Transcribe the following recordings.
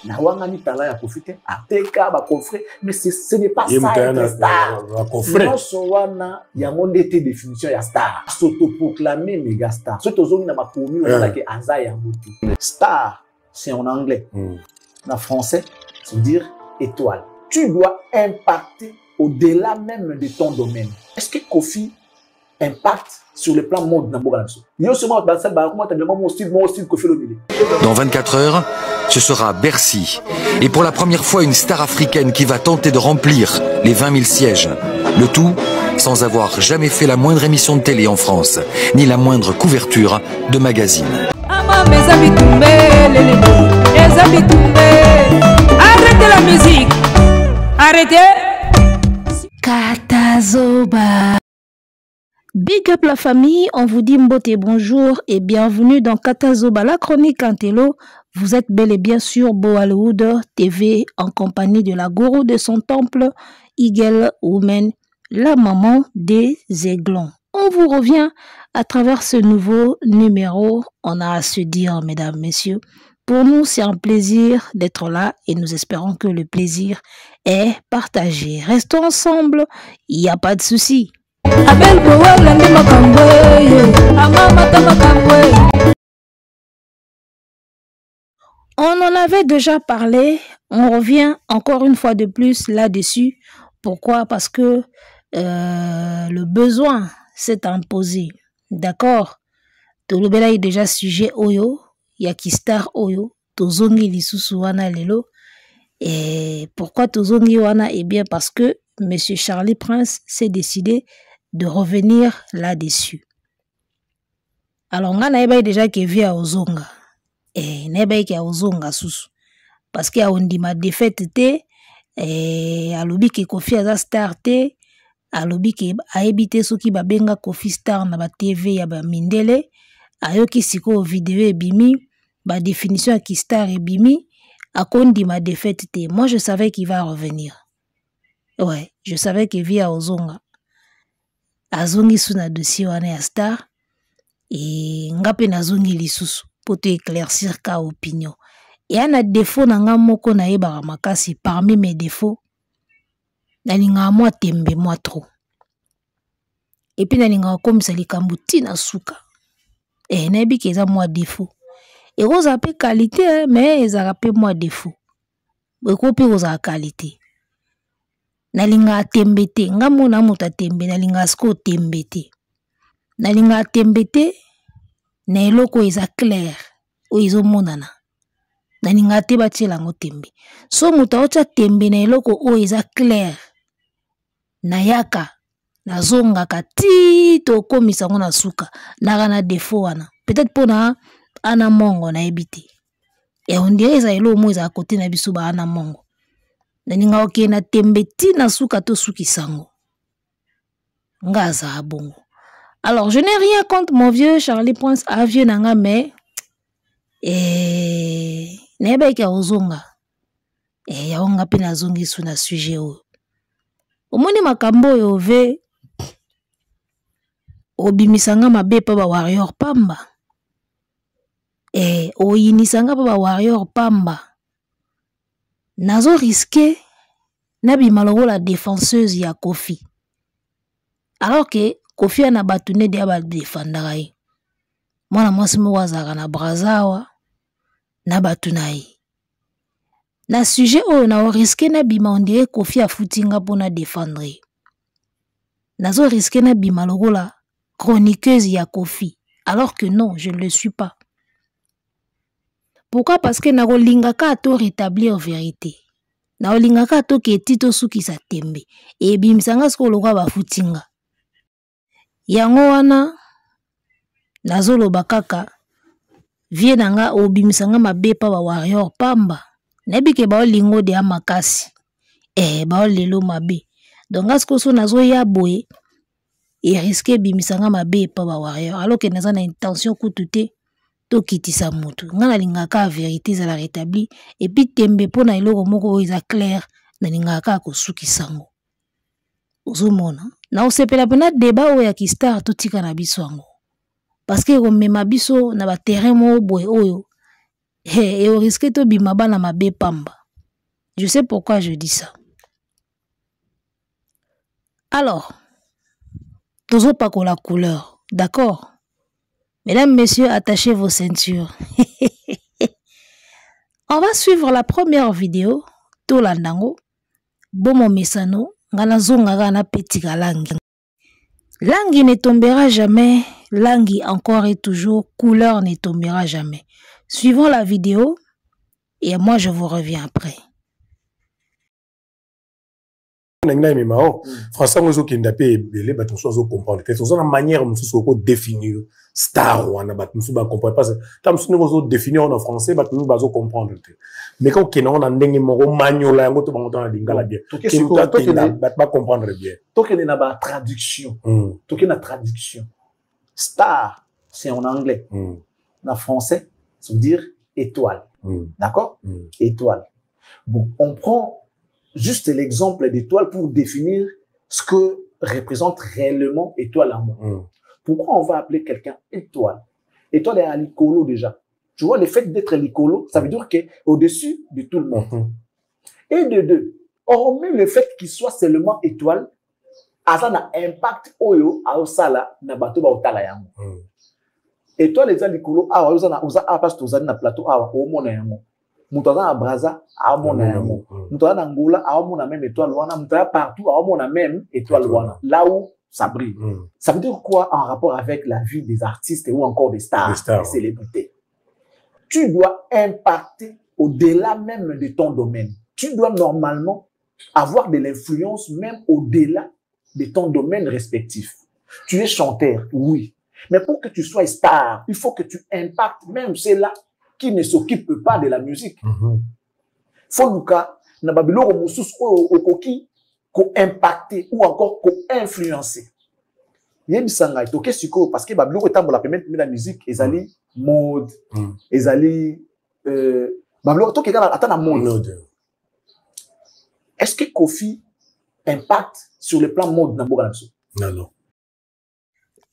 na wangani tala ya profiter ateka ba confrère mais ce n'est pas ça être star non so wana ya mondete définition ya star s'autoproclamer méga star so tozongi na makomi on que aza ya mutu star c'est en anglais en français c'est dire étoile tu dois impacter au-delà même de ton domaine est-ce que Kofi impacte sur le plan monde dans Dans 24 heures, ce sera Bercy. Et pour la première fois, une star africaine qui va tenter de remplir les 20 000 sièges. Le tout sans avoir jamais fait la moindre émission de télé en France, ni la moindre couverture de magazine. Arrêtez la musique. Arrêtez. Katazoba. Big up la famille, on vous dit mbote bonjour et bienvenue dans Katazoba, la chronique Antello. Vous êtes bel et bien sur Bollywood TV en compagnie de la gourou de son temple, Eagle Woman, la maman des aiglons. On vous revient à travers ce nouveau numéro. On a à se dire, mesdames, messieurs, pour nous c'est un plaisir d'être là et nous espérons que le plaisir est partagé. Restons ensemble, il n'y a pas de souci. On en avait déjà parlé, on revient encore une fois de plus là-dessus. Pourquoi? Parce que le besoin s'est imposé. D'accord? Tolobela est déjà sujet Oyo, Yakistar Oyo, Tozongi Lisusu wana lelo. Et pourquoi Tozongi wana? Eh bien parce que Monsieur Charlie Prince s'est décidé de revenir là-dessus. Alors, on a déjà qui vient aux Zonga. Et on a qui a aux Zonga sous. Parce qu'il y a on dit ma défaite té. Et à l'obi qui Kofi a starté. À l'obi qui a évité ceux qui babenga Kofi star na ba TV ya ba mindele. A yo qui siko vidéo et bimi. Ba définition à qui star et bimi. A qu'on dit ma défaite té. Moi, je savais qu'il va revenir. Ouais, je savais qu'il vient aux Zonga. Azongi suna dossier wana ya star et ngape nazongi lisusu pour te éclaircir ka opinion et ana défaut nanga moko na yeba makasi parmi mes défauts nalinga moi tembe moi trop et puis nalinga comme ça likambu tina suka et nabi ke za moi défaut et oza pe qualité mais ezaka pe moi défaut ko pe oza qualité nalinga tembete ngamo na muta tembe nalinga sko tembete nalinga tembete na eloko eza clair o izo monana nalinga te batela ngo tembe so muta ocha tembe na eloko o eza clair na yaka na zonga kati to komisa ngo na suka na défaut wana peut-être pona ana mongo na ebite et on dirait eza elo mo eza côté na biso ba ana mongo naninga oke na tembeti na suka to suki sango. Ngaza bongo. Alors, je n'ai rien contre mon vieux Charlie Prince à vieux nanga mais neba ki ozonga. Ya onga pe na zongi su na sujet o. Omoni makambo yo ve obimisanga mabe pa ba warrior pamba. Oyinisanga pa ba warrior pamba. Nazo risqué nabi maloro la défenseuse ya Kofi. Alors que Kofi a batune de ba défendarai. Mwana mwasi mo wazaka na brazawa na batunai. Na sujet o na risqué nabi mandé Kofi a foutinga pona défendre. Nazo risqué nabi maloro la chroniqueuse ya Kofi. Alors que non, je ne le suis pas. Pourquoi? Parce que nako lingaka to rétablir vérité. Na lingaka to ke tito suki sa tembe. E bimisanga sko lokwa ba futinga. Yango wana nazolo bakaka vie nanga obimisanga mabe pa ba warrior pamba. Nebike ba lingo de amakasi. Ba lelo mabe. Donc asko so nazo ya boye et risquer bimisanga mabe pa ba warrior alors que naza na intention kutute to kitisa mutu ngana lingaka vérité za la rétabli et puis tembe pona eloko moko eza clair na lingaka ko suki sango ozomona na osepela pena débat o ya kistar to tika na biso ango parce que ko mema biso na ba terrain mo boy oyo Et au risque de bimaba na mabe pamba. Je sais pourquoi je dis ça. Alors, toujours pas qu'on la couleur, d'accord? Mesdames, messieurs, attachez vos ceintures. On va suivre la première vidéo. Tolandango, Bomo Mesano, ngana zonga gana petit langi. Langi ne tombera jamais, langi encore et toujours, couleur ne tombera jamais. Suivons la vidéo et moi je vous reviens après. Français, nous qui n'a pas belé, bah tout ça nous comprendre. C'est une manière nous faut définir star ou on a bah nous va comprendre parce que comme si nous définir en français bah nous va comprendre. Mais quand on a ndenge moko maniola ngo to bango na lingala bien. Qui pas comprendre bien. To que na ba traduction. To que na traduction. Star c'est en anglais. En français, ça veut dire étoile. D'accord? Étoile. Bon, on prend juste l'exemple d'étoile pour définir ce que représente réellement étoile en moi. Pourquoi on va appeler quelqu'un étoile? Étoile est à l'icolo déjà. Tu vois, le fait d'être l'icolo, ça veut dire qu'il est au-dessus de tout le monde. Et de deux, hormis le fait qu'il soit seulement étoile, ça a un impact oyo à osala na bato ba otala yango. Étoile est à l'icolo, oza parce que oza na plateau au mona yango. Mutana Braza, à mon amour. Mutana Angola, à mon même étoile wana. Mutana partout, à mon même étoile wana. Là où ça brille. Ça veut dire quoi en rapport avec la vie des artistes ou encore des stars, des célébrités? Tu dois impacter au-delà même de ton domaine. Tu dois normalement avoir de l'influence même au-delà de ton domaine respectif. Tu es chanteur, oui. Mais pour que tu sois star, il faut que tu impactes même ceux-là qui ne s'occupe pas de la musique. Faut nous cas, na babilo musus au koki ko impacter ou encore ko influencer. Yem sanga to kesiko parce que babilo ko tambola permettre la musique ezali mode, ezali babilo to keka ata na mode. Est-ce que Kofi impacte sur le plan mode na mboka biso? Non.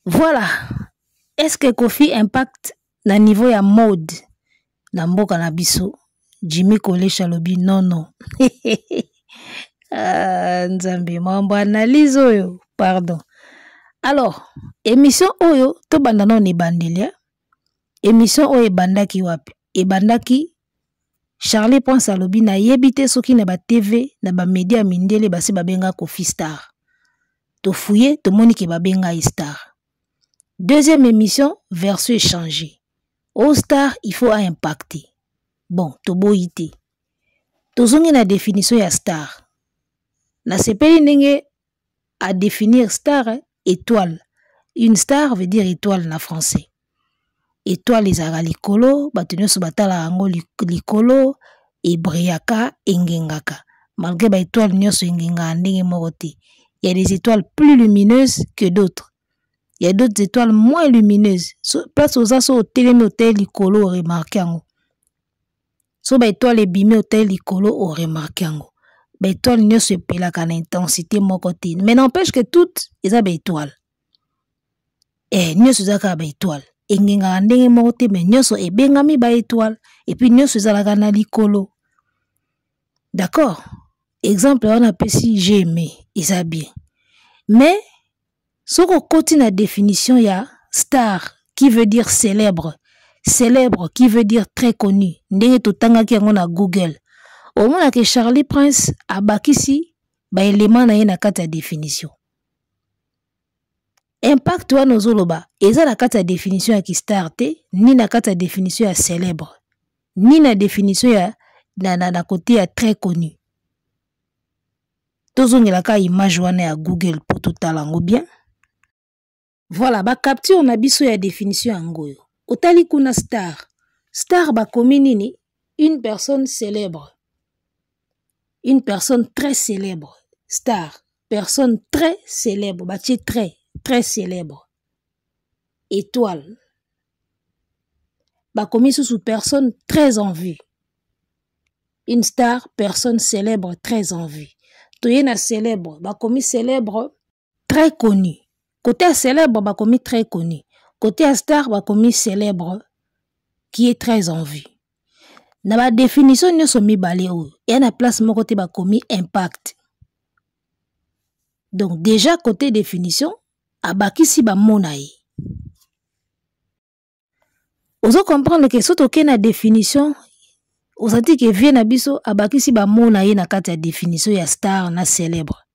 Voilà. Est-ce que Kofi impacte na niveau ya mode? Na mboka na biso, Jimmy Kole Chalobi, non. Nzambe, mambo analyse oyo, pardon. Alors, émission oyo, to bandana on ebandelia. Émission oyo ebandaki wapi? Ebandaki Charlie Prince alobi na yebite soki na ba TV, na ba media mindele basi babenga Kofi Star. To fouiller, to moni ke babenga Star. Deuxième émission, version échangée. Au star, il faut impacter. Bon, tobo ite. Tozongi na définition ya star. Na sepeli ndenge à définir star, étoile. Une star veut dire étoile na français. Étoile ezaka likolo, bato nyonso batala yango likolo, ebriaka, engengaka. Malgré ba étoile nyonso engengaka ndenge moko te. Il y a des étoiles plus lumineuses que d'autres. Il y a d'autres étoiles moins lumineuses. Place aux asos au télé hôtel likolo au remarqué ango. So ba étoile ebimé hôtel likolo au remarqué ango. Ba étoile nyo se pelaka na intensité moko te. Mais n'empêche que toutes eza ba étoile. Nyo se zaka ba étoile. Engenga ndenge moko te mais nyo so ebengami ba étoile et puis nyo se zalaka na likolo. D'accord? Exemple on appelle si j'ai aimé, eza bien. Mais soko koti na définition ya star qui veut dire célèbre, célèbre qui veut dire très connu. Ndenge totangaki yango na Google. Au moins que Charlie Prince abakisi ba élément na ye na kati ya définition. Impact wana ozoloba eza na kati ya définition ya ki star te, ni na kati ya définition ya célèbre, ni na définition ya na côté ya très connu. Tozongelaka image wana ya Google pour totala ngo bien. Voilà, ba capture na biso ya définition yangoyo. Otali kuna star. Star ba komi nini? Une personne célèbre. Une personne très célèbre. Star. Personne très célèbre. Bati très célèbre. Étoile. Ba komi sous personne très en vue. Une star, personne célèbre très en vue. Toyena célèbre. Ba komi célèbre très connu. Côté célèbre, bah commis très connu. Côté star, bah commis célèbre, qui est très en vue. Na ba définition nyonso mibale oyo ya na place moko te bakomi impact. Donc déjà côté définition abakisi ba mona ye. Ozo comprendre que soto ke na définition osati ke vie na biso abakisi ba mona ye na kati ya définition ya star na célèbre.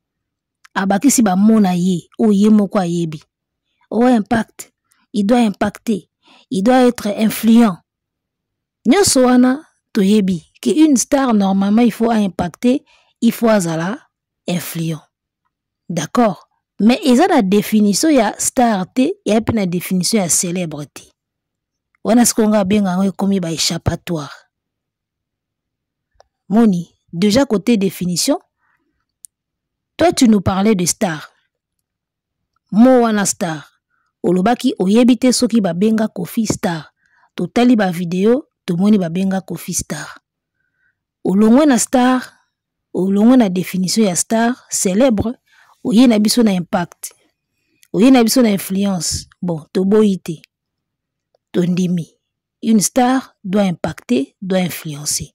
Abakisi ba mona ye o ye moko ayebi. O impact, il doit impacter, il doit être influent. Nyonso wana toyebi que une star normalement il faut impacter, il faut azala influent. D'accord? Mais eza la définition ya star te, ya pe na définition ya célèbre te. Wana skonga benga ngo komi ba échappatoire. Moni, déjà côté définition, toi tu nous parlais de star. Mo wana star. Olobaki oyebite soki ba benga Kofi Star. Totali ba video, tomoni ba benga Kofi Star. Olongwe na star, olongwe na définition ya star, célèbre, oye na biso na impact. Oye na biso na influence. Bon, toboite. Tondimi. Une star doit impacter, doit influencer.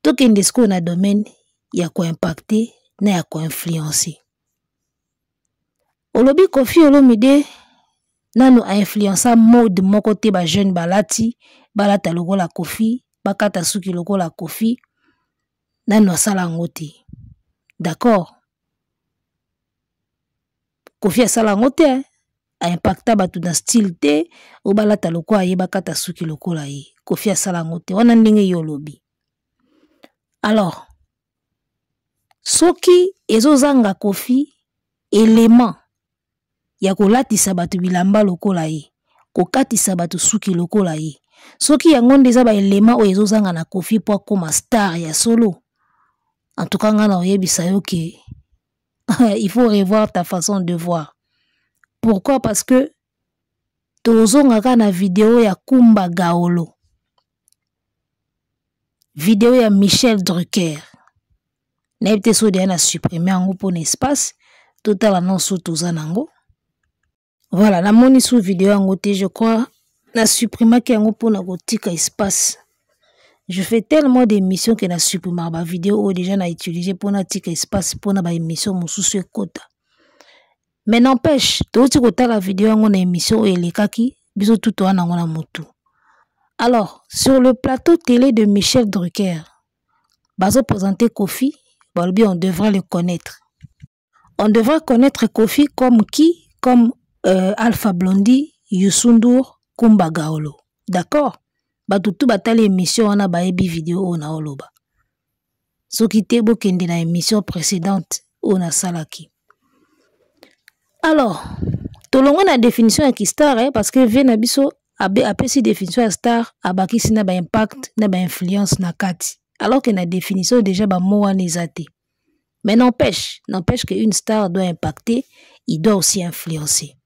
Tokende sko na domaine ya ko impacter na ya ko influencer. Olobi Kofi Olomide nano a influença mode moko te ba jeune balati, balata lokola Kofi, bakata suki lokola Kofi, nano asala ngote. D'accord? Kofi asala ngote, a impacta batu na style te, ou balata lokola ye bakata suki lokola ye. Kofi asala ngote, wana ndenge yo lobi. Alors, soki ezo zanga Kofi, élément ya kolatisa batu bilamba lokola ye, kokatisa batu suki lokola ye. Soki yango ndeza ba élément o ezozanga na Kofi po akoma star ya solo. En tout cas ngana oyebisa yo ke il faut revoir ta façon de voir. Pourquoi? Parce que tozongaka na vidéo ya Kumba Gaolo. Vidéo ya Michel Drucker. Naibte so de na supprimer yango pour espace total annonce tozanango. Voilà, la moni sous vidéo en côté, je crois, na supprimé qui en pour na gotika espace. Je fais tellement d'émissions que na supprimé ma vidéo ou déjà na utilisé pour na tika espace pour na ba émission mon sous quota. Mais n'empêche, tout ce que la vidéo en na émission et les kaki, biso tout en na motu. Alors, sur le plateau télé de Michel Drucker, bazo présenter Kofi, balbi on devrait le connaître. On devrait connaître Kofi comme qui? Comme Alpha Blondy, Youssou N'Dour, Kumba Gaolo. D'accord? Batutu batali émission on a baebi vidéo on a oloba. Soki te bokende na émission précédente on a salaki. Alors, tolongo na définition ya ki star parce que vient na biso apesi définition ya star abakisi na ba impact na ba influence na kati. Alors que na définition déjà ba mo wana ezate. Mais n'empêche qu'une star doit impacter, il doit aussi influencer.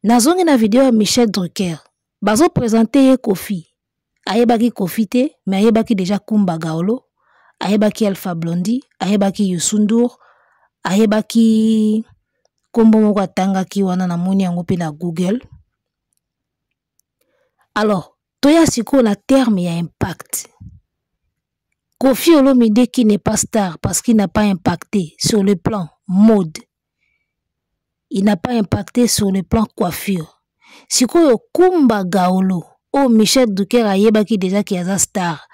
Nazongi na vidéo ya Michel Drucker, bazo présenter Kofi. Ayebaki Kofi te, mais ayebaki déjà Kumba Gaolo, ayebaki Alpha Blondy, ayebaki Youssou N'Dour, ayebaki kombo moko atangaki wana na moni yango pe na Google. Alors, toya siko na terme ya impact. Kofi Olomide qui n'est pas star parce qu'il n'a pas impacté sur le plan mode. Il n'a pas impacté sur le plan coiffure. Si quoi Kumba Gaolo, oh Michel Drucker ayeba qui déjà qui a star,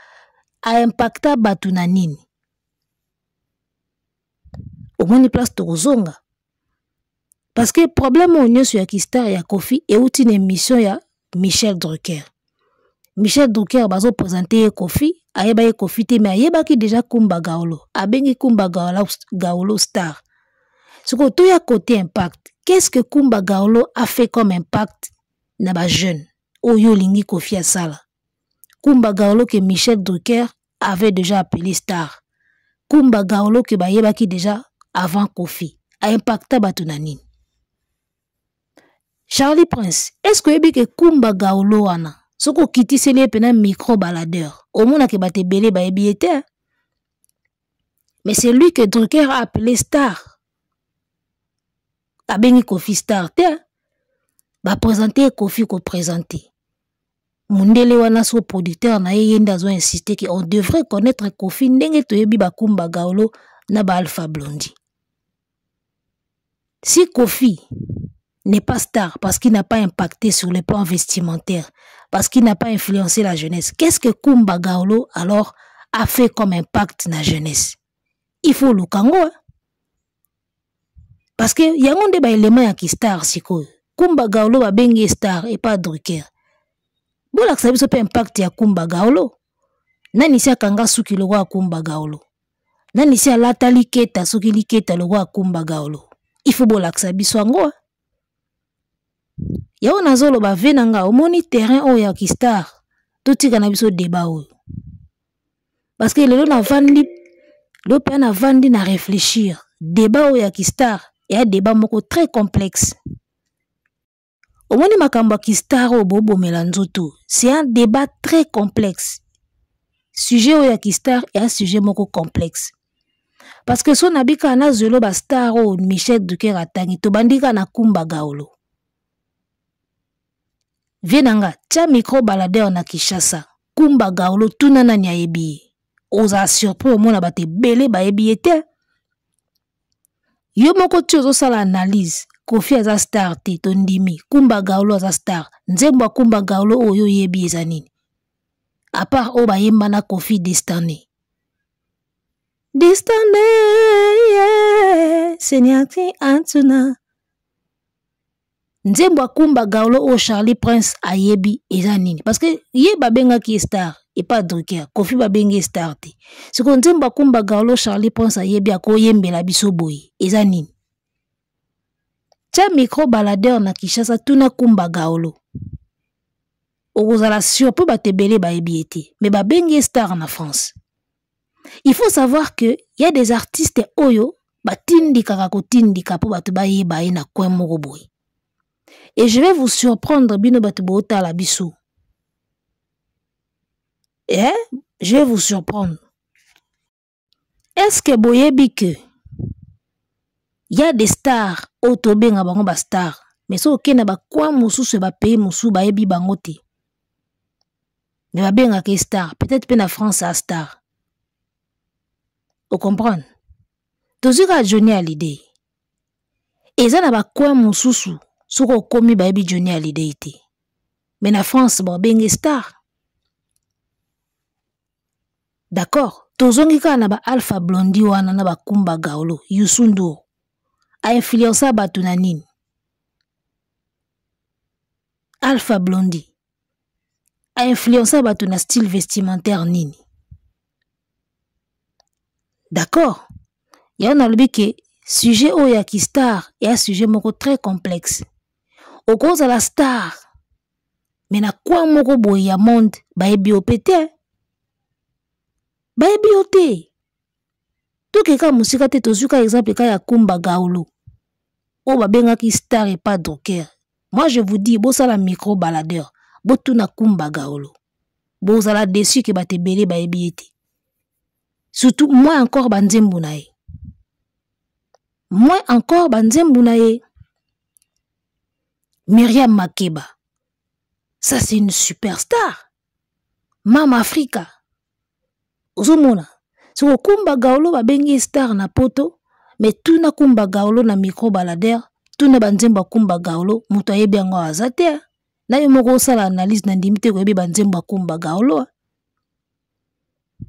a impacté batuna nini. Au moins une place tozonga. Parce que le problème on est sur qui star ya Kofi et outil une émission ya Michel Drucker. Michel Drucker bazo présenter Kofi, ayeba Kofi te mais ayeba qui déjà Kumba Gaolo, abengi Kumba Gaolo star. Ce que tout y a côté impact. Qu'est-ce que Kumba Gaolo a fait comme impact na ba jeune? Oyo lingi Kofi asala. Kumba Gaolo que Michel Drucker avait déjà appelé star. Kumba Gaolo que ba yeba ki déjà avant Kofi a impacté batunani. Charlie Prince, est-ce que yebi que Kumba Gaolo wana soko kiti sele pena micro baladeur. Au moins que bate belé ba yebi était. Mais c'est lui que Drucker a appelé star. Abengi Kofi star te ba présenter Kofi ko présenter. Mundele wana so producteur na yenda zo insister que on devrait connaître Kofi ndenge toyebi ba Kumba Gawlo na ba Alpha Blondy. Si Kofi n'est pas star parce qu'il n'a pas impacté sur le plan vestimentaire, parce qu'il n'a pas influencé la jeunesse, qu'est-ce que Kumba Gawlo alors a fait comme impact na jeunesse? Il faut le kango. Parce que y a un débat élément ya ki star siko. Kumba Gawlo ba bengi star et pas Drucker. Bola que ça veut pas impact ya Kumba Gawlo. Nani si akanga suki le roi Kumba Gawlo. Nani si alatali keta suki liketa le roi Kumba Gawlo. Il faut bola que ça biso ngo. Ya ona zolo ba venanga omoni terrain o ya ki star. Toti kana biso débat o. Parce que le na vandi le pe na vandi na réfléchir. Débat o ya ki star et un débat moko très complexe. Omoni makambo ki star o bobo melanzoto, c'est un débat très complexe. Sujet o ya ki star est un sujet moko complexe. Parce que son abika na zelo ba star o Michel Drucker atangi to bandika na Kumba Gawlo. Venanga, tia micro baladeur na Kinshasa. Kumba Gawlo tuna na nyayebi. Oza surpris o mona bate belé ba yebi ete. Yo moko tu ozo sala analyse. Kofi aza star te tondimi. Kumba Gawlo aza star. Nzembo Kumba Gawlo oyo yebi ezanini. À part o ba yemba na Kofi Destiny. Destiny, yeah. Senyati Antuna. Nzembo Kumba Gawlo o Charlie Prince ayebi ezanini. Parce que ye babenga ki star. Et pas Drucker. Kofi babengi star te. C'est qu'on Nzembo Kumba Gawlo Charlie Prince ayebi ako yembe la biso boy. Ezanini. Tia micro baladeur na Kinshasa tuna Kumba Gawlo. Ozala surpris bate belé ba ebiete. Mais ba bengi star na France. Il faut savoir que y a des artistes oyo ba tindika kako tindika po batu ba yeba na coin moko boy. Et je vais vous surprendre bino batu bota la biso. Je vais vous surprendre. Est-ce que boyebi que il y a des stars autobenga bango ba star mais so okena ba kwa mususu ba pays musu ba yebi bango te mais ba benga ke star peut-être pe na France a star vous comprenez tozuka Johnny Hallyday eza na ba kwa mususu soko komi ba yebi Johnny Hallyday te mais na France ba benga star d'accord tozongi ka na ba Alpha Blondy wana na ba Kumba Gawlo Youssou N'Dour a influencé batu na nini? Alpha Blondy a influencé batu na style vestimentaire nini? D'accord? Ya on a le que sujet o ya ki star est un sujet moko très complexe. Au cause de la star, mais na kwa moko boy ya monde ba ebi opete. Ba ebi ote. Tout ka musika te tozuka exemple ka ya Kumba Gawlo. O ba benga ki star et pas Drucker. Moi je vous dis bosa la micro baladeur. Botu na Kumba Gawlo. Bosa la déçu que ba te belé ba ebiete. Surtout moi encore banzembu na ye. Moi encore banzembu na ye. Myriam Makeba. Ça c'est une superstar. Mama Africa. Ozomona. So Kumba Gawlo ba bengi star na poto, mais tout na Kumba Gawlo na micro baladeur, tout na banzemba Kumba Gawlo, muto ayebi yango azate. Na yo moko sala analyse na ndimite ko yebi banzemba Kumba Gawlo.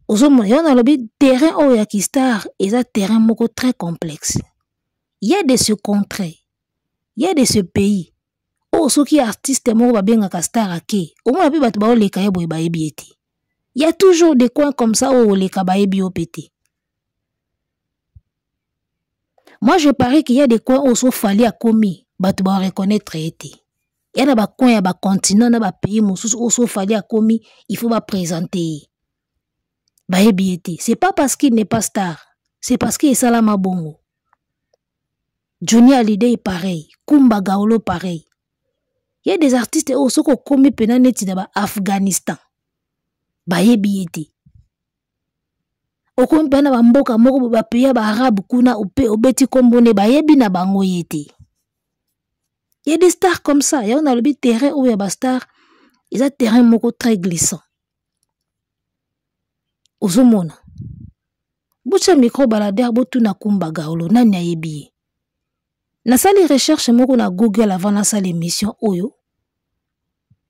Ozomona, yon a lobi terrain o ya ki star, eza terrain moko très complexe. Il y a de ce contrée, il y a de ce pays. Oh, soki artiste moko ba benga ka star ake, au moins bi batu ba oleka ye boy ba yebi ete. Il y a toujours des coins comme ça où les kabaïbi au pété. Moi, je parie qu'il y a des coins où il fallait à commis, bah tu vas reconnaître été. Il y a des coins, il y a des continents, il y a des pays où il fallait à commis, il faut pas présenter. Bah été. C'est pas parce qu'il n'est pas star, c'est parce qu'il est salama bongo. Johnny Hallyday pareil, Kumba Gawlo pareil. Il y a des artistes où ils ont commis penaneti dans Afghanistan. Bayebi ete. Okompe na bamboka moko ba pays ba arabe kuna obeti kombone bayebi na bango yete. Il y a des stars comme ça, ya on a le terrain où il y a ba star Ils ont terrain moko très glissant. Ozomona. Boucha micro baladère botu na Kumba Gawlo nani ayebi. Na sali recherche moko na Google avant na sali émission Oyo.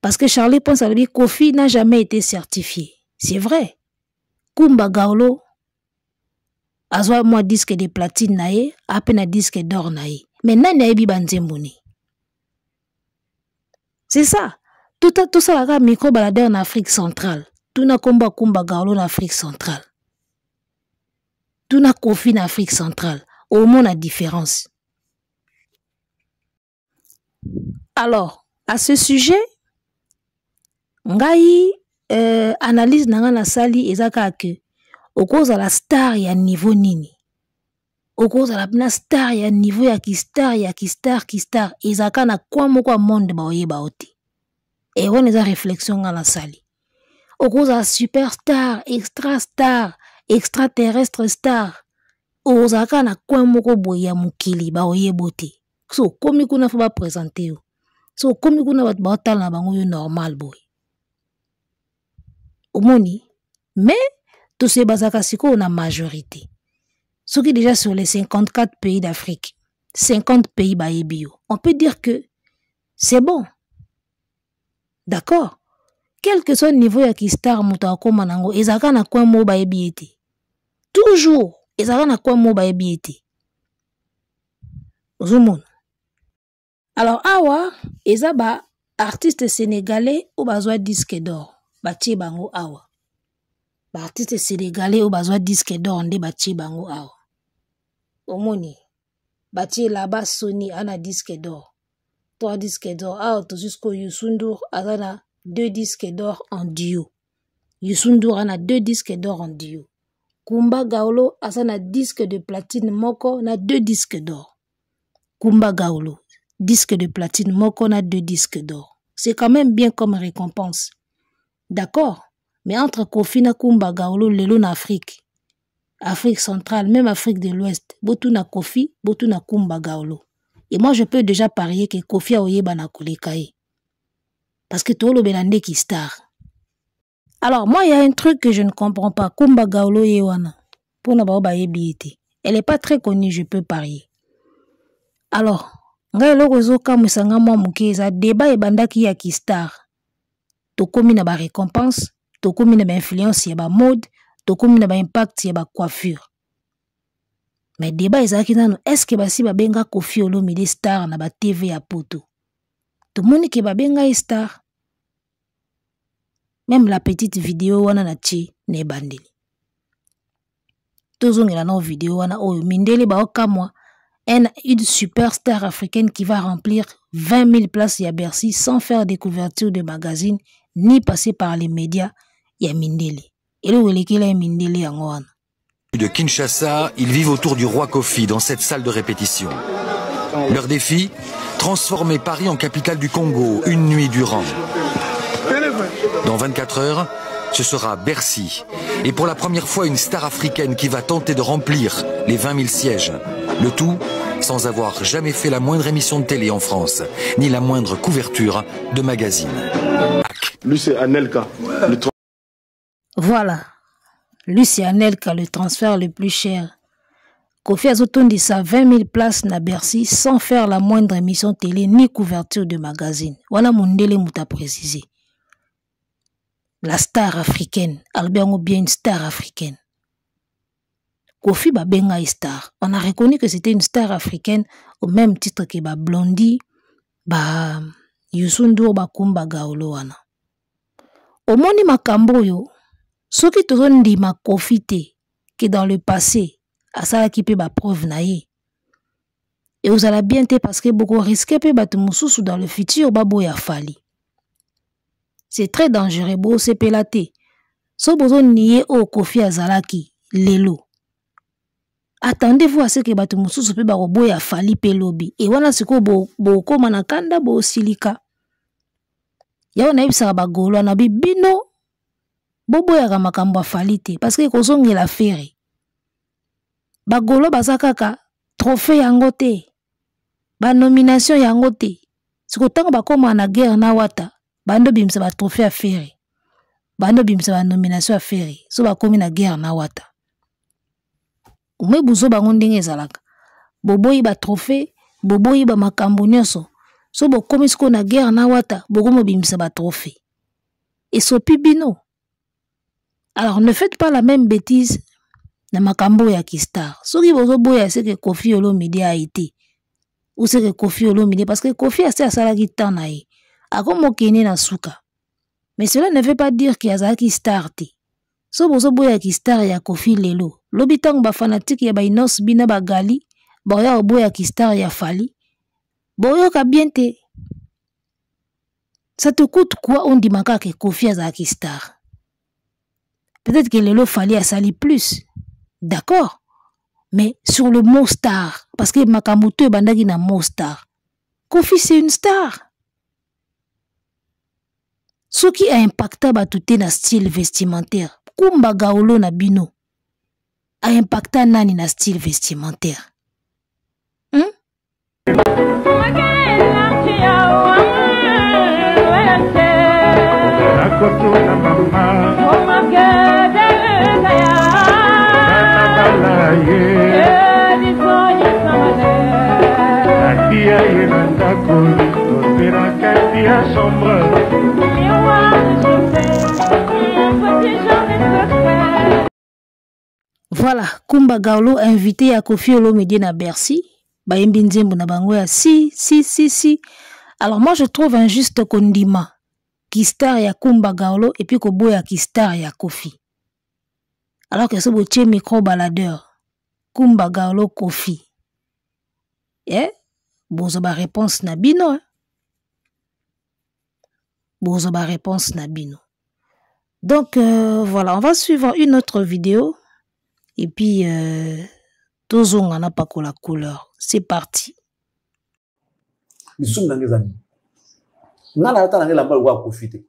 Parce que Charlie pense à lui Kofi n'a jamais été certifié. C'est vrai. Kumba Gawlo azwa moi disque de platine nae, à peine disque d'or nae. Mais nani ayebi banzemboni. C'est ça. Tout ça la micro baladeur en Afrique centrale. Tout na Kumba Gawlo en Afrique centrale. Tout na Kofi en Afrique centrale. Au moins la différence. Alors, à ce sujet, ngai analyse nanga na sali ezaka ke au cause la star ya niveau nini. Au cause la star ya niveau ya ki star ezaka na kwa moko monde ba oyeba oti. Et on eza réflexion nga na sali. Au cause la superstar, extraterrestre star. Ozaka na kwa moko boya mukili ba oyeba oti. So komi kuna fa ba présenter yo. So komi kuna ba tal na bango yo normal boy. Omoni, mais tout ces bazaka siko na majorité. Ce qui est déjà sur les 54 pays d'Afrique, 50 pays baebio. On peut dire que c'est bon. D'accord? Quel que soit le niveau ya ki star muta ko manango, ezaka na kwa mo baebiete. Toujours, ezaka na kwa mo baebiete. Ozomon. Alors awa, ezaba artiste sénégalais ou bazwa disque d'or. Batie bango awa. Ba artiste sénégalais ou bazwa disque d'or nde batie bango awa. Omoni. Batie là-bas Sony ana disque d'or. 3 disques d'or. Ah, jusqu'au Youssou N'Dour ana 2 disques d'or en duo. Youssou N'Dour ana 2 disques d'or en duo. Kumba Gawlo ana disque de platine moko na 2 disques d'or. Kumba Gawlo, disque de platine moko na 2 disques d'or. C'est quand même bien comme récompense. D'accord? Mais entre Kofi na Kumba Gawlo lelo na Afrique centrale, même Afrique de l'Ouest, botu na Kofi, botu na Kumba Gawlo. Et moi je peux déjà parier que Kofi a oyeba na kolekae. Parce que tout le belande qui star. Alors moi il y a un truc que je ne comprends pas. Kumba Gawlo yewana. Pour na ba yebiete. Elle est pas très connue, je peux parier. Alors, ngai loko zoka musanga mwa mukeza débat ebandaki ya ki star. Tokomi na ba récompense, tokomi na ba influence ya ba mode, tokomi na ba impact ya ba coiffure. Mais débat ezaki nano, est-ce que basi babenga Kofi Olomide star na ba TV ya poto? Tout le monde qui babenga star. Même la petite vidéo wana na chi ne bandeli. Tozongela na vidéo wana oyo mindeli ba okamwa une superstar africaine qui va remplir 20 000 places à Bercy sans faire des couvertures de magazines ni passer par les médias ya mindeli. Et le welekela mindeli yangoana. De Kinshasa, ils vivent autour du roi Kofi dans cette salle de répétition. Leur défi, transformer Paris en capitale du Congo une nuit durant. Dans 24 heures, ce sera Bercy. Et pour la première fois, une star africaine qui va tenter de remplir les 20 000 sièges. Le tout sans avoir jamais fait la moindre émission de télé en France, ni la moindre couverture de magazine. Lui, c'est Anelka. Voilà. Lui, c'est Anelka, le transfert le plus cher. Kofi Azotondi sa 20 000 places na Bercy sans faire la moindre émission télé ni couverture de magazine. Voilà mon délai mouta précisé. La star africaine. Albert bien une star africaine. Kofi Babenga est star. On a reconnu que c'était une star africaine au même titre que ba Blondie, ba Youssou N'Dour, ba Kumba Gawlo wana. Omoni makambo yo, soki tozondi ma Kofi te, que dans le passé, asala ki pe ba preuve na ye. Et vous allez bien te parce que beaucoup risqué pe batu mususu dans le futur babo ya fali. C'est très dangereux bo se pelate. So bozo nié o Kofi azalaki lelo. Attendez-vous à ce que batu mususu pe ba robo ya fali pe lobi. Et wana siko bo koma na kanda bo silika. Ya ona ibisa ba golo na bibino bobo ya makambo fali te parce que kozongi la fere. Ba golo bazakaka trophée yango te. Ba nomination yango te. Siko tango ba koma na guerre na wata. bando bimisa ba trophée à Ferry, bando bimisa ba nomination à Ferry, so ba komi na guerre na wata. Umwe buzo bango ndenge ezalaka. Boboyi ba trophée, boboyi ba makambo nyonso. So bo komi siko na guerre na wata, bokomo bimisa ba trophée. Et sopi bino. Alors ne faites pas la même bêtise na makambo ya Kistar. Soki bozo boya c'est que Koffi Olomide a été. Ou c'est que Koffi Olomide parce que Koffi a salaki temps na ye. Akomo kene na suka. Mais cela ne veut pas dire qu'il y a Zaki Star te. So bozo boya ki Star ya Koffi lelo. Lobi tang ba fanatique ya ba inos bina ba gali. Boya boya ki Star ya Fally. Boyo ka bien te. Ça te coûte quoi on dit maka que Koffi a Zaki Star? Peut-être que lelo Fally a sali plus. D'accord. Mais sur le mot star. Parce que Makamuto bandagi na mot star. Koffi c'est une star. Ce qui a impacté batouté na style vestimentaire. Kumba Gawlo na bino. A impacté nani na style vestimentaire. Voilà, Kumba Gawlo invité à Koffi Olomide na Bercy. Baimbi nzembo na bango ya si. Alors moi je trouve injuste kondima. Kistar ya Kumba Gawlo et puis koboya Kistar ya Koffi. Alors que ce botier micro baladeur. Kumba Gawlo Koffi. Eh? Bozo ba réponse na bino. Hein? Bozo ba réponse na bino. Donc voilà, on va suivre une autre vidéo. Et puis, tous on n'a pas la couleur. C'est parti. Nous sommes dans les amis. Nous avons dans la balle ou profiter.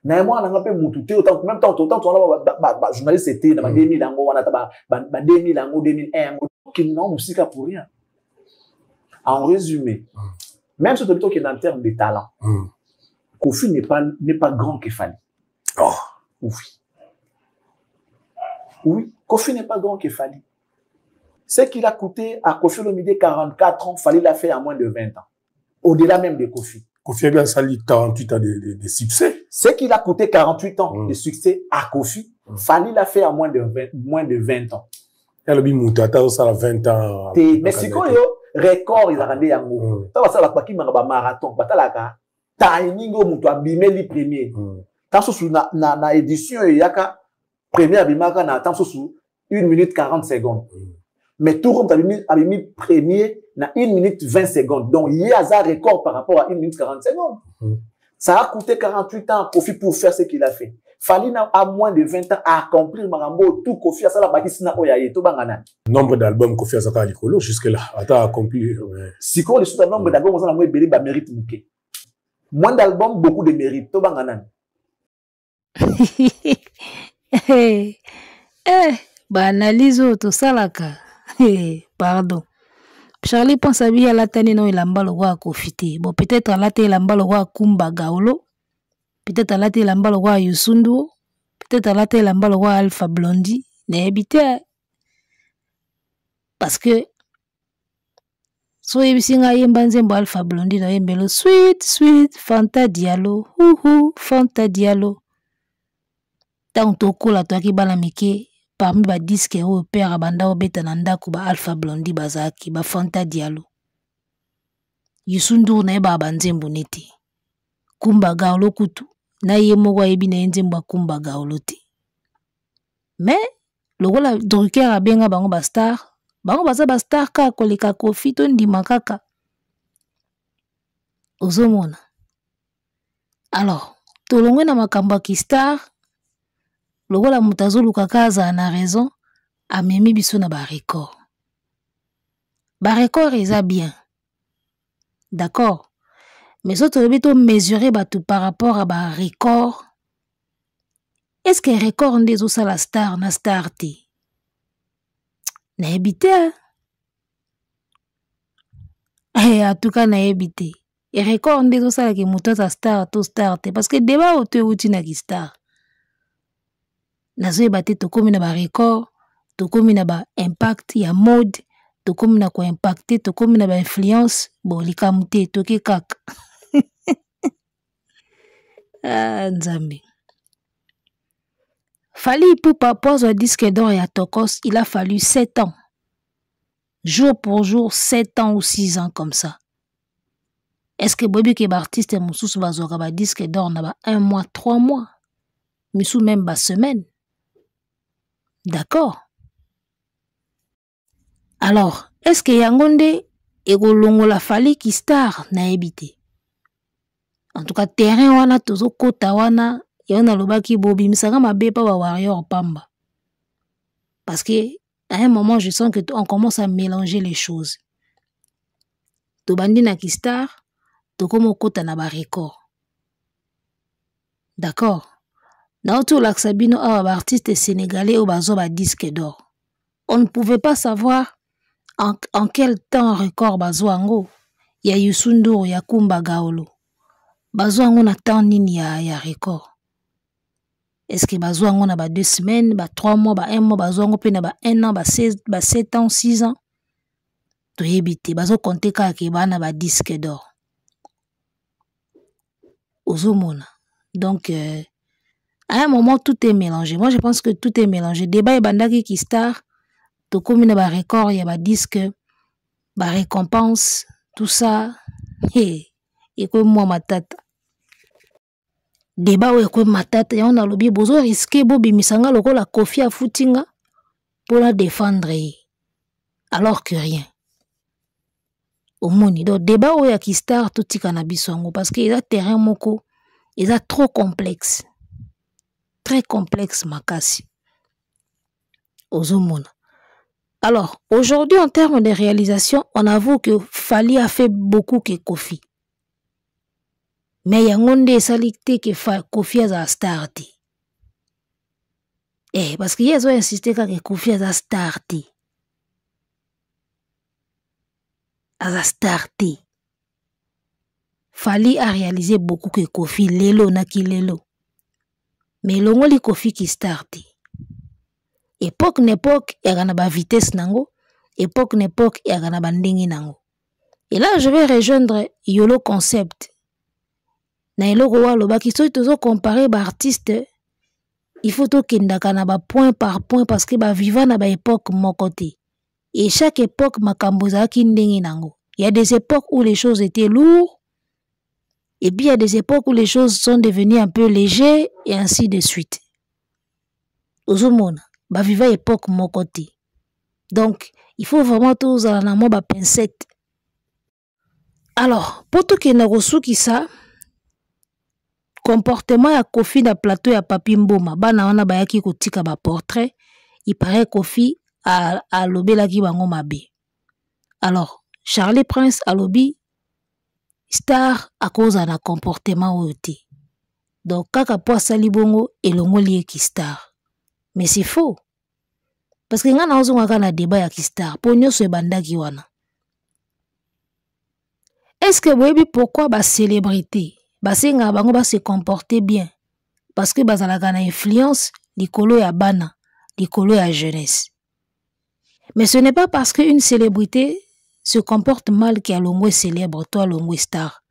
Nous avons un peu moutouté autant même temps autant on a journaliste c'était dans 2000 ans on a taba 2000 ans 2001 qui n'ont musique pour rien. En résumé, même si tu es en termes de talent, Koffi n'est pas grand que Fally. Oh, oui. Oui, Koffi n'est pas grand que Fally. Ce qu'il a coûté à Koffi Olomide 44 ans, Fally l'a fait à moins de 20 ans. Au-delà même de Koffi. Koffi a bien sali 48 ans de succès. Ce qu'il a coûté 48 ans de succès à Koffi, Fally l'a fait à moins de 20 ans. Il a bien ça 20 ans. Mais si quoi record il a rendu yango. Ça va ça la paki marathon, batalaka. Timing au mutu abimeli premier. Tant sous na édition yaka premier abimaka na tant sous 1 minute 40 secondes. Mais tout le monde a mis premier na 1 minute 20 secondes. Donc il y a un record par rapport à 1 minute 40 secondes. Ça a coûté 48 ans à Koffi pour faire ce qu'il a fait. Fally à moins de 20 ans à accomplir Marambo tout Koffi a ça la bâtisse na oyaye to bangana. Nombre d'albums Koffi a ça à l'écolo jusque là a accompli. Si quoi le nombre d'albums on a moins belé ba mérite muké. Moins d'albums beaucoup de mérite to bangana. Ba analyse to salaka. Pardon. Charlie pense à bien la tani non il a mbalo wa Koffi. Bon peut-être à la télé il mbalo wa Kumba Gawlo. Peut-être à la télé il mbalo wa Youssou N'Dour. Peut-être à la télé il mbalo wa Alpha Blondy. N'habite. Parce que so yebisinga yemba nzembo Alpha Blondy na yembelo sweet Fanta Diallo. Fanta Diallo. Tant tokola to ki bala mike parmi ba disque au père banda obeta na ndako ba Alpha Blondy bazaki ba Fanta Diallo. Youssou N'Dour na ba banzembo neti. Kumba Gawlo kutu na ye moko yebi na nzembo Kumba Gawlo te. Mais lokola Drucker abenga bango ba star, bango baza ba star ka koleka Koffi to ndima kaka. Ozomona. Alors, tolongwe na makambo ki star lokola mutazulu kakaza na raison amemi biso na ba record. Ba record eza bien. D'accord. Mais so toyebi to mesurer batu par rapport à ba record. Est-ce que record nde zo sala star na star te? Na ebite. En tout cas na ebite. Et record ndezo sala ke moto za star to star te parce que débat auto uti na ki star. Nazo ebate to komi na ba record, to komi na ba impact ya mode, to komi na ko impacter, to komi na ba influence, bon likamute to ke kaka. Ah Nzambe. Fally Ipupa pose un disque d'or à Tokos, il a fallu 7 ans. Jour pour jour, 7 ans ou 6 ans comme ça. Est-ce que Bobby qui est artiste et Moussous Bazoka ba disque d'or na ba 1 mois, 3 mois? Moussou même ba semaine. D'accord. Alors, est-ce que Yangonde Egolongo la Fally qui star na ebité? En tout cas, terrain wana tozo kota wana yona lobaki Bobby misanga mabe pa ba warrior pamba. Parce que à un moment, je sens que on commence à mélanger les choses. Tobandi na ki star, to komo kota na ba record. D'accord. Na autour l'axabino a artiste sénégalais au bazo ba disque d'or. On ne pouvait pas savoir en quel temps record bazo ango. Ya Youssou N'Dour, ya Kumba Gaolo. Bazo ango na temps nini ya record. Est-ce que bazo ango na ba 2 semaines, ba 3 mois, ba 1 mois, bazo ango pe na ba 1 an, ba 7 ans, 6 ans. To yebite bazo compter ka ke ba na ba disque d'or. Ozomona. Donc à un moment tout est mélangé. Moi je pense que tout est mélangé. Débat et bandaki qui star, to komi na ba record, ya ba disque, ba récompense, tout ça. Hey, ekwe moi matata. Débat ou ekwe matata, ya on a lobby bozo risqué bobi misanga loko la Kofi a footinga pour la défendre. Alors que rien. Au moni. Donc débat ou ya ki star tout tika na bisongo parce que il a terrain moko, il a trop complexe. Très complexe makasi. Ozomona. Alors, aujourd'hui en termes de réalisation, on avoue que Fally a fait beaucoup que Kofi. Mais il y a un salicté que Kofi a star. Parce qu'il y a insisté que Kofi a star. A star. Fally a réalisé beaucoup que Kofi lelo na ki lelo. Mais l'ongoli Kofi qui starte. Époque n'époque, il y a une vitesse nango. Époque n'époque, il y a une bandingi nango. Et là, je vais rejoindre Yolo Concept. Na yolo roa loba qui soit toujours comparé ba artiste. Il faut to kendaka na ba point par point parce que ba vivant na ba époque mon côté. Et chaque époque makamboza ki ndingi nango. Il y a des époques où les choses étaient lourdes. Et puis il y a des époques où les choses sont devenues un peu légères et ainsi de suite. Ozomona, ba viva époque mon côté. Donc, il faut vraiment tous en amont ba pincette. Alors, pour tout qui n'a reçu qui ça, comportement ya Kofi na plateau ya Papi Mboma, bana wana bayaki kotika ba portrait, il paraît Kofi a lobela ki bango mabe. Alors, Charlie Prince a lobby star à cause de un comportement outé. Donc, kaka po sali bongo elongo lié ki star. Mais c'est faux. Parce que ngana ozo ngaka na débat ya ki star, po nyoso ebanda ki wana. Est-ce que vous savez pourquoi ba célébrité, ba senga bango ba se comporter bien? Parce que bazalaka na influence likolo ya bana, likolo ya jeunesse. Mais ce n'est pas parce qu'une célébrité se comporte mal qui a l'ongwe célèbre, toi l'ongwe star.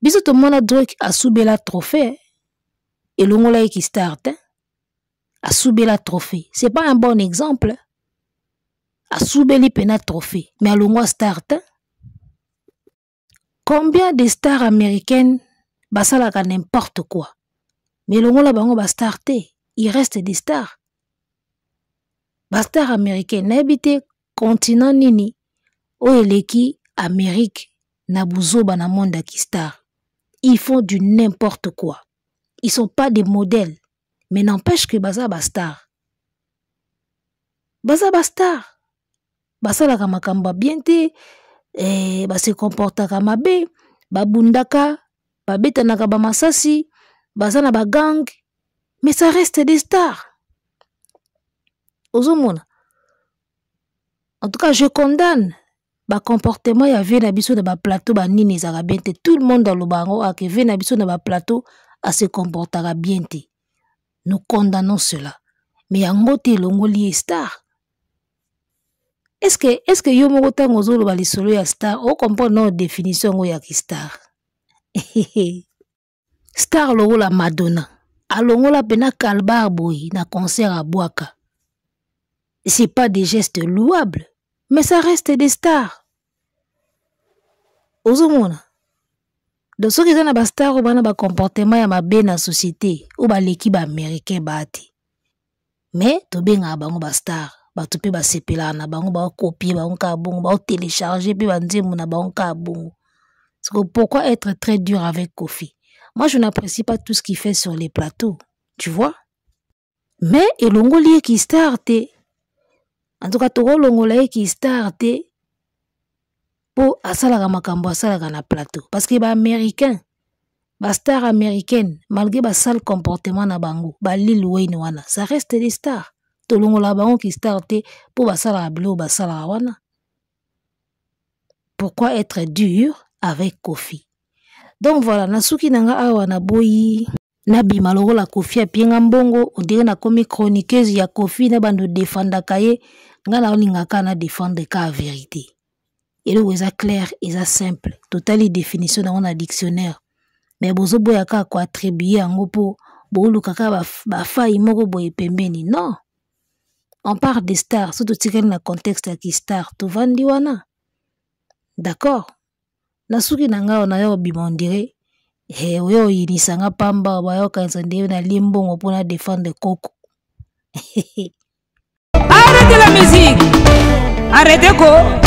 Biso to mona Drake a soubela trophée et l'ongwe la qui start a soubela trophée. C'est pas un bon exemple. A soubeli pena trophée, mais a l'ongwe start. Combien de stars américaines basalaka n'importe quoi. Mais l'ongwe la bango ba starté, il reste des stars. Ba star américaine n'habite continent nini. Oeleki Amérique na buzoba na monde qui star. Ils font du n'importe quoi. Ils sont pas des modèles. Mais n'empêche que baza ba star. Baza ba star. Basa la kamakamba bien te. Ba se comporta kamabe. Ba bundaka. Ba beta na ba masasi. Baza na ba gang. Mais ça reste des stars. Ozomona. En tout cas, je condamne ba comportement ya ve na biso na ba plateau ba nini ezaka bien te. Tout le monde dans le bango a que ve na biso na ba plateau a se comportera bien te. Nous condamnons cela. Mais yango te longoli star. Est-ce que yo moko tango zolo ba lisolo ya star o comprend no définition ngo ya ki star. Star logo la Madonna. Alongola pena kalbar boy na concert à Boaka. C'est pas des gestes louables, mais ça reste des stars. Ozomona. Donc ceux qui ont ba star ou ba comportement ya mabe na société ou ba l'équipe américain baati. Mais to benga bango ba star, ba to pe ba sepela na bango ba copier ba onka bongo ba télécharger puis ba nzemu na ba onka bongo. Pourquoi être très dur avec Kofi? Moi, je n'apprécie pas tout ce qu'il fait sur les plateaux. Tu vois? Mais, et l'ongolier qui starte. En tout cas, toro l'ongolier qui starte. Pour asalaga makambo asalaga na plateau. Parce qu'il est américain. Ba star américaine. Malgré ba sale comportement na bango. Ba Lil Wayne wana. Ça reste des stars. To longola bango qui starte. Pour ba salaga bleu ba salaga wana. Pourquoi être dur avec Kofi? Donc voilà, nasuki nanga awa na boyi na bimalogo la Kofi a pienga mbongo, on dirait na komi chroniqueuse ya Kofi na bando défendre kaye, nga na olingaka na défendre ka vérité. Et le weza clair, eza simple, totali définition na on a dictionnaire. Mais bozo boya ka ko attribuer yango po bolu kaka ba faille moko boye pembeni. Non. On parle des stars, surtout tikeli na contexte ya ki star, to vandi wana. D'accord? Nasuki nanga ona yo bimondire oyo yinisanga pamba bayo kanza ndewe na limbongo pona défendre Coco. Arrêtez la musique. Arrêtez quoi?